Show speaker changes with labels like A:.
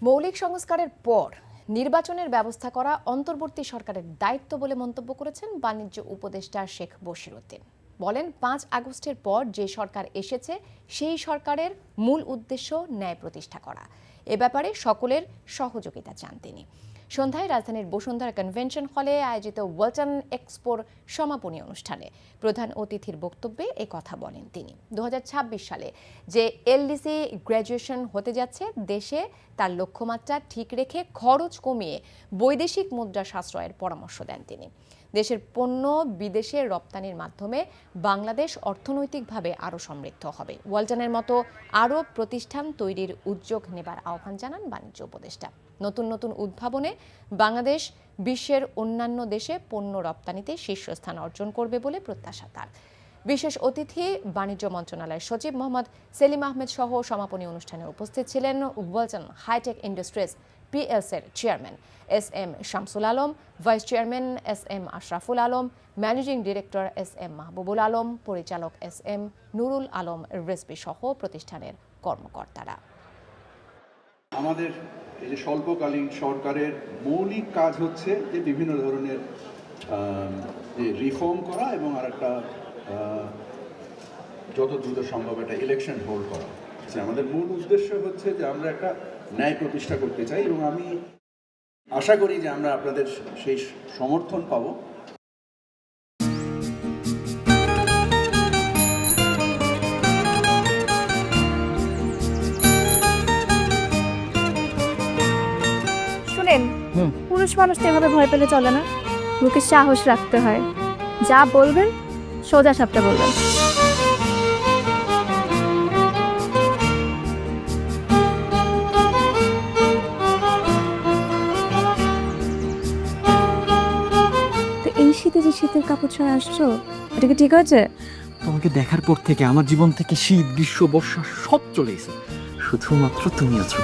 A: মৌলিক সংস্কারের পর নির্বাচনের ব্যবস্থা করা অন্তর্বর্তী সরকারের দায়িত্ব বলে মন্তব্য করেছেন বাণিজ্য উপদেষ্টা শেখ বশিরউদ্দিন। বলেন, 5 আগস্টের পর যে সরকার এসেছে সেই সরকারের মূল উদ্দেশ্য ন্যায় প্রতিষ্ঠা করা। এ ব্যাপারে সকলের সহযোগিতা চান তিনি। সন্ধ্যায় রাজধানীর বসুন্ধরা কনভেনশন হলে আয়োজিত ওয়ালটন এক্সপোর সমাপনী অনুষ্ঠানে প্রধান অতিথির বক্তব্যে এই কথা বলেন তিনি। 2026 সালে যে এলডিসি গ্র্যাজুয়েশন হতে যাচ্ছে, দেশে তার লক্ষ্যমাত্রা ঠিক রেখে খরচ কমিয়ে বৈদেশিক মুদ্রা সাশ্রয়ের পরামর্শ দেন তিনি। দেশের পণ্য বিদেশে রপ্তানির মাধ্যমে বাংলাদেশ অর্থনৈতিকভাবে আরও সমৃদ্ধ হবে। ওয়ালটনের মতো আরও প্রতিষ্ঠান তৈরির উদ্যোগ নেবার আহ্বান জানান বাণিজ্য উপদেষ্টা। নতুন নতুন উদ্ভাবনে বাংলাদেশ বিশ্বের অন্যান্য দেশে পণ্য রপ্তানিতে শীর্ষস্থান অর্জন করবে বলে প্রত্যাশা তার। বিশেষ অতিথি বাণিজ্য মন্ত্রণালয়ের সচিব মোহাম্মদ সেলিম আহমেদ সহ সমাপনী অনুষ্ঠানে উপস্থিত ছিলেন ওয়ালটন হাইটেক ইন্ডাস্ট্রিজ পিএলসির chairman S M. Shamsul Alam, vice chairman S M. Ashraful Alam, managing director S M. Mahbubul Alam, পরিচালক এস.এম. নুরুল আলম রিজভী সহ প্রতিষ্ঠানের কর্মকর্তারা।
B: আমাদের এই যে স্বল্পকালীন সরকারের মৌলিক কাজ হচ্ছে যে বিভিন্ন ধরনের যে রিফর্ম করা এবং আরেকটা যত দ্রুত সম্ভব একটা ইলেকশন হোল্ড করা। আমাদের মূল উদ্দেশ্য হচ্ছে যে আমরা একটা ন্যায় প্রতিষ্ঠা করতে চাই এবং আমি আশা করি যে আমরা আপনাদের সেই সমর্থন পাবো।
C: শুনেন, পুরুষ মানুষ তো এভাবে ভয় পেলে চলে না, মুখে সাহস রাখতে হয়। যা বলবেন সোজা সাপটা বলবেন। তো এই শীতে যে শীতের কাপড় ছাড়া আসছো, এটা কি ঠিক আছে?
D: তোমাকে দেখার পর থেকে আমার জীবন থেকে শীত, গ্রীষ্ম, বর্ষা সব চলে গেছে, শুধুমাত্র তুমি আছো।